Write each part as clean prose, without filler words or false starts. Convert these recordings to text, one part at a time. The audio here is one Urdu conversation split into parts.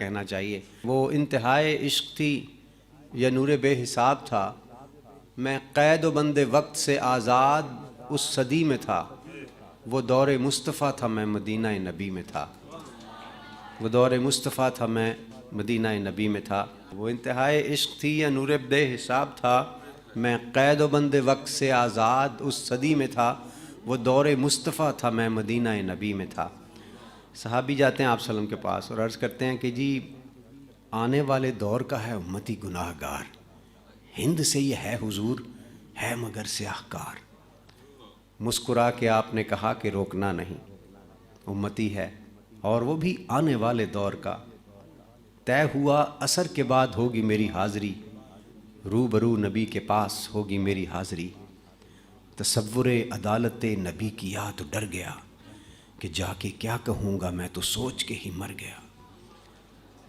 کہنا چاہیے۔ وہ انتہائے عشق تھی یا نور بے حساب تھا، میں قید و بند وقت سے آزاد اس صدی میں تھا، وہ دور مصطفیٰ تھا میں مدینہ نبی میں تھا، وہ دور مصطفیٰ تھا میں مدینہ نبی میں تھا۔ وہ انتہائے عشق تھی یا نور بے حساب تھا، میں قید و بند وقت سے آزاد اس صدی میں تھا، وہ دور مصطفیٰ تھا میں مدینہ نبی میں تھا۔ صحابی جاتے ہیں آپ صلی اللہ علیہ وسلم کے پاس اور عرض کرتے ہیں کہ جی آنے والے دور کا ہے امتی گناہ گار، ہند سے یہ ہے حضور، ہے مگر سیاہ کار۔ مسکرا کے آپ نے کہا کہ روکنا نہیں، امتی ہے اور وہ بھی آنے والے دور کا، طے ہوا عصر کے بعد ہوگی میری حاضری، روبرو نبی کے پاس ہوگی میری حاضری۔ تصور عدالت نبی کیا تو ڈر گیا، کہ جا کے کیا کہوں گا میں تو سوچ کے ہی مر گیا۔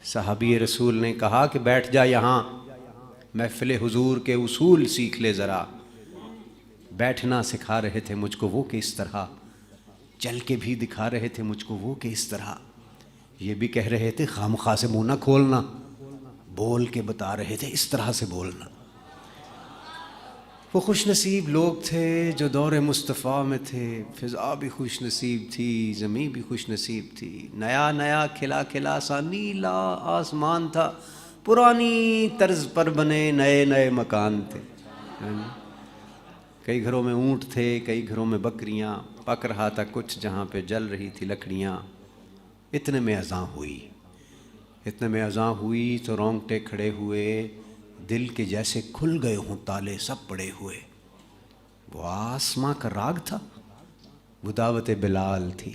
صحابی رسول نے کہا کہ بیٹھ جا یہاں، محفل حضور کے اصول سیکھ لے ذرا۔ بیٹھنا سکھا رہے تھے مجھ کو وہ کہ اس طرح، چل کے بھی دکھا رہے تھے مجھ کو وہ کہ اس طرح، یہ بھی کہہ رہے تھے خامخواہ سے منہ نہ کھولنا، بول کے بتا رہے تھے اس طرح سے بولنا۔ وہ خوش نصیب لوگ تھے جو دور مصطفیٰ میں تھے، فضا بھی خوش نصیب تھی، زمین بھی خوش نصیب تھی، نیا نیا کھلا کھلا سا نیلا آسمان تھا، پرانی طرز پر بنے نئے نئے مکان تھے۔ کئی گھروں میں اونٹ تھے، کئی گھروں میں بکریاں، پک رہا تھا کچھ جہاں پہ جل رہی تھی لکڑیاں۔ اتنے میں اذان ہوئی، اتنے میں اذان ہوئی تو رونگٹے کھڑے ہوئے، دل کے جیسے کھل گئے ہوں تالے سب پڑے ہوئے۔ وہ آسماں کا راگ تھا، وہ دعوت بلال تھی،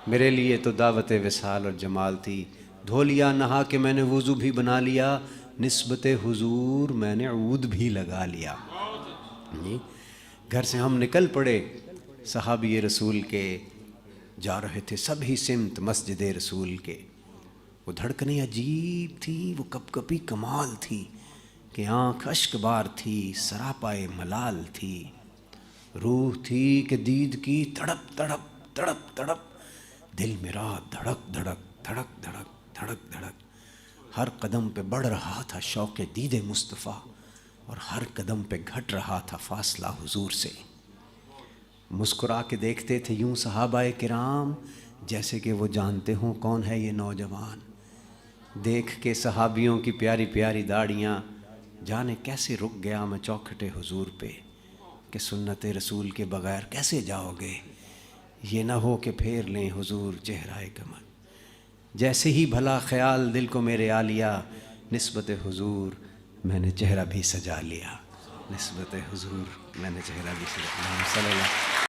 میرے لیے تو دعوت وصال اور جمال تھی۔ دھو لیا نہا کے میں نے وضو بھی بنا لیا، نسبت حضور میں نے عود بھی لگا لیا۔ گھر سے ہم نکل پڑے صحابی رسول کے، جا رہے تھے سبھی سمت مسجد رسول کے۔ وہ دھڑکنیں عجیب تھی، وہ کپ کپی کمال تھی، کہ آنکھ اشک بار تھی، سراپائے ملال تھی، روح تھی کہ دید کی تڑپ تڑپ تڑپ تڑپ، دل میرا دھڑک دھڑک دھڑک دھڑک دھڑک دھڑک، ہر قدم پہ بڑھ رہا تھا شوق دید مصطفیٰ، اور ہر قدم پہ گھٹ رہا تھا فاصلہ حضور سے۔ مسکرا کے دیکھتے تھے یوں صحابہ کرام، جیسے کہ وہ جانتے ہوں کون ہے یہ نوجوان۔ دیکھ کے صحابیوں کی پیاری پیاری داڑیاں، جانے کیسے رک گیا میں چوکھٹے حضور پہ، کہ سنت رسول کے بغیر کیسے جاؤ گے، یہ نہ ہو کہ پھیر لیں حضور چہرہ کمر۔ جیسے ہی بھلا خیال دل کو میرے آ لیا، نسبت حضور میں نے چہرہ بھی سجا لیا، نسبت حضور میں نے چہرہ بھی سجا لیا۔